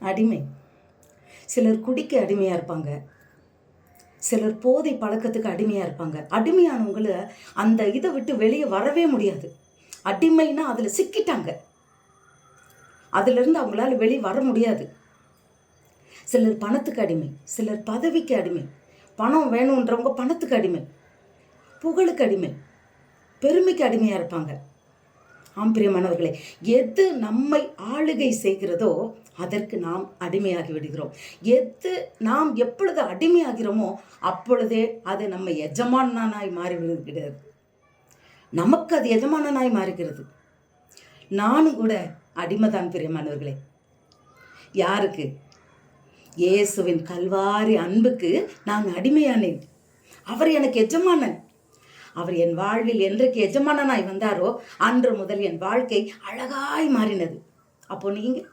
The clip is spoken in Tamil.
அடிமை. சிலர் குடிக்க அடிமையாக இருப்பாங்க, சிலர் போதை பழக்கத்துக்கு அடிமையாக இருப்பாங்க. அடிமையானவங்களை அந்த இதை விட்டு வெளியே வரவே முடியாது. அடிமைன்னா அதில் சிக்கிட்டாங்க, அதிலிருந்து அவங்களால வெளியே வர முடியாது. சிலர் பணத்துக்கு அடிமை, சிலர் பதவிக்கு அடிமை. பணம் வேணுன்றவங்க பணத்துக்கு அடிமை, புகழுக்கு அடிமை, பெருமைக்கு அடிமையாக இருப்பாங்க. பிரியமானவர்களே, எது நம்மை ஆளுகை செய்கிறதோ அதற்கு நாம் அடிமையாகி விடுகிறோம். எது நாம் எப்பொழுது அடிமையாகிறோமோ அப்பொழுதே அது நம்ம எஜமானனாய் மாறிவிடுகிறது. நமக்கு அது எஜமானனாய் மாறுகிறது. நானும் கூட அடிமைதான் பிரியமானவர்களே. யாருக்கு? இயேசுவின் கல்வாரி அன்புக்கு நான் அடிமையானேன். அவர் எனக்கு எஜமானன். அவர் என் வாழ்வில் என்றைக்கு எஜமானனாய் வந்தாரோ அன்று முதல் என் வாழ்க்கை அழகாய் மாறினது. அப்போ நீங்கள்